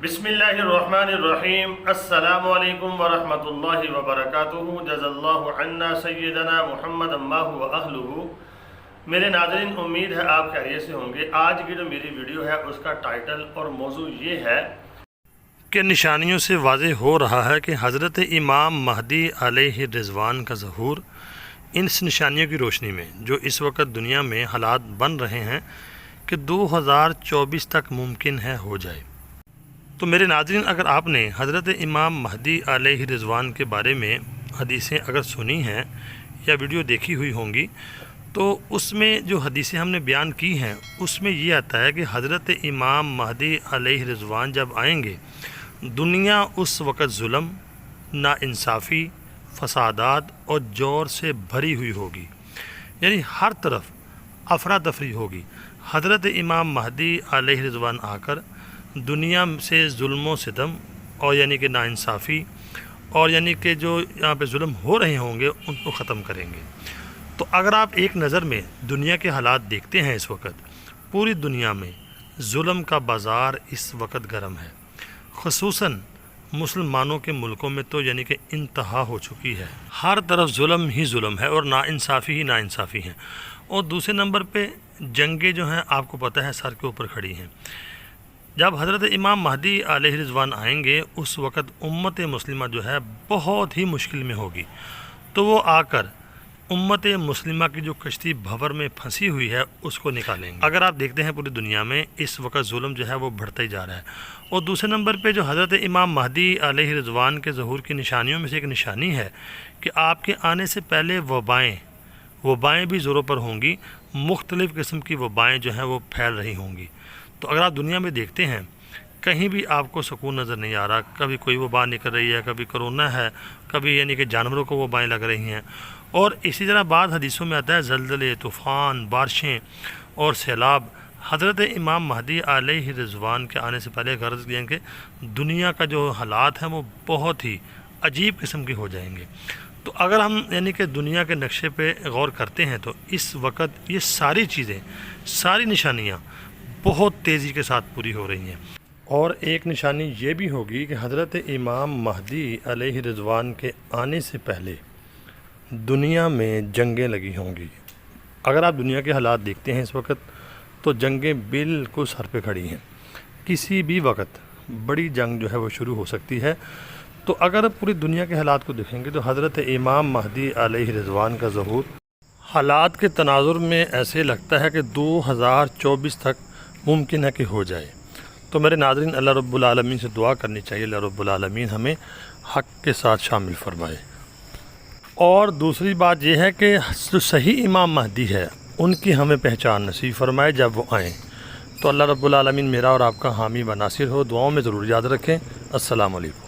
بسم اللہ الرحمن الرحیم السلام علیکم ورحمۃ اللہ وبرکاتہ جزا اللہ عنا سیدنا محمد اللہ و اہلہ۔ میرے ناظرین، امید ہے آپ خیریت سے ہوں گے۔ آج کی جو میری ویڈیو ہے اس کا ٹائٹل اور موضوع یہ ہے کہ نشانیوں سے واضح ہو رہا ہے کہ حضرت امام مہدی علیہ الرضوان کا ظہور ان نشانیوں کی روشنی میں جو اس وقت دنیا میں حالات بن رہے ہیں کہ 2024 تک ممکن ہے ہو جائے۔ تو میرے ناظرین، اگر آپ نے حضرت امام مہدی علیہ الرضوان کے بارے میں حدیثیں اگر سنی ہیں یا ویڈیو دیکھی ہوئی ہوں گی تو اس میں جو حدیثیں ہم نے بیان کی ہیں اس میں یہ آتا ہے کہ حضرت امام مہدی علیہ الرضوان جب آئیں گے دنیا اس وقت ظلم، ناانصافی، فسادات اور جور سے بھری ہوئی ہوگی، یعنی ہر طرف افراتفری ہوگی۔ حضرت امام مہدی علیہ الرضوان آ کر دنیا سے ظلم و ستم اور یعنی کہ ناانصافی اور یعنی کہ جو یہاں پہ ظلم ہو رہے ہوں گے ان کو ختم کریں گے۔ تو اگر آپ ایک نظر میں دنیا کے حالات دیکھتے ہیں، اس وقت پوری دنیا میں ظلم کا بازار اس وقت گرم ہے، خصوصاً مسلمانوں کے ملکوں میں تو یعنی کہ انتہا ہو چکی ہے۔ ہر طرف ظلم ہی ظلم ہے اور ناانصافی ہی ناانصافی ہیں۔ اور دوسرے نمبر پہ جنگیں جو ہیں آپ کو پتہ ہے سر کے اوپر کھڑی ہیں۔ جب حضرت امام مہدی علیہ الرضوان آئیں گے اس وقت امت مسلمہ جو ہے بہت ہی مشکل میں ہوگی، تو وہ آ کر امت مسلمہ کی جو کشتی بھور میں پھنسی ہوئی ہے اس کو نکالیں گے۔ اگر آپ دیکھتے ہیں پوری دنیا میں اس وقت ظلم جو ہے وہ بڑھتا ہی جا رہا ہے۔ اور دوسرے نمبر پہ جو حضرت امام مہدی علیہ الرضوان کے ظہور کی نشانیوں میں سے ایک نشانی ہے کہ آپ کے آنے سے پہلے وبائیں بھی زوروں پر ہوں گی، مختلف قسم کی وبائیں جو ہیں وہ پھیل رہی ہوں گی۔ تو اگر آپ دنیا میں دیکھتے ہیں کہیں بھی آپ کو سکون نظر نہیں آ رہا، کبھی کوئی وبا نکل رہی ہے، کبھی کرونا ہے، کبھی یعنی کہ جانوروں کو وبائیں لگ رہی ہیں۔ اور اسی طرح بعض حدیثوں میں آتا ہے زلزلے، طوفان، بارشیں اور سیلاب۔ حضرت امام مہدی علیہ الرضوان کے آنے سے پہلے غرض یہ ہے کہ دنیا کا جو حالات ہیں وہ بہت ہی عجیب قسم کے ہو جائیں گے۔ تو اگر ہم یعنی کہ دنیا کے نقشے پہ غور کرتے ہیں تو اس وقت یہ ساری چیزیں، ساری نشانیاں بہت تیزی کے ساتھ پوری ہو رہی ہیں۔ اور ایک نشانی یہ بھی ہوگی کہ حضرت امام مہدی علیہ الرضوان کے آنے سے پہلے دنیا میں جنگیں لگی ہوں گی۔ اگر آپ دنیا کے حالات دیکھتے ہیں اس وقت تو جنگیں بالکل سر پہ کھڑی ہیں، کسی بھی وقت بڑی جنگ جو ہے وہ شروع ہو سکتی ہے۔ تو اگر پوری دنیا کے حالات کو دیکھیں گے تو حضرت امام مہدی علیہ الرضوان کا ظہور حالات کے تناظر میں ایسے لگتا ہے کہ 2024 تک ممکن ہے کہ ہو جائے۔ تو میرے ناظرین، اللہ رب العالمین سے دعا کرنی چاہیے اللہ رب العالمین ہمیں حق کے ساتھ شامل فرمائے۔ اور دوسری بات یہ ہے کہ جو صحیح امام مہدی ہے ان کی ہمیں پہچان نصیب فرمائے جب وہ آئیں۔ تو اللہ رب العالمین میرا اور آپ کا حامی و ناصر ہو۔ دعاؤں میں ضرور یاد رکھیں۔ السلام علیکم۔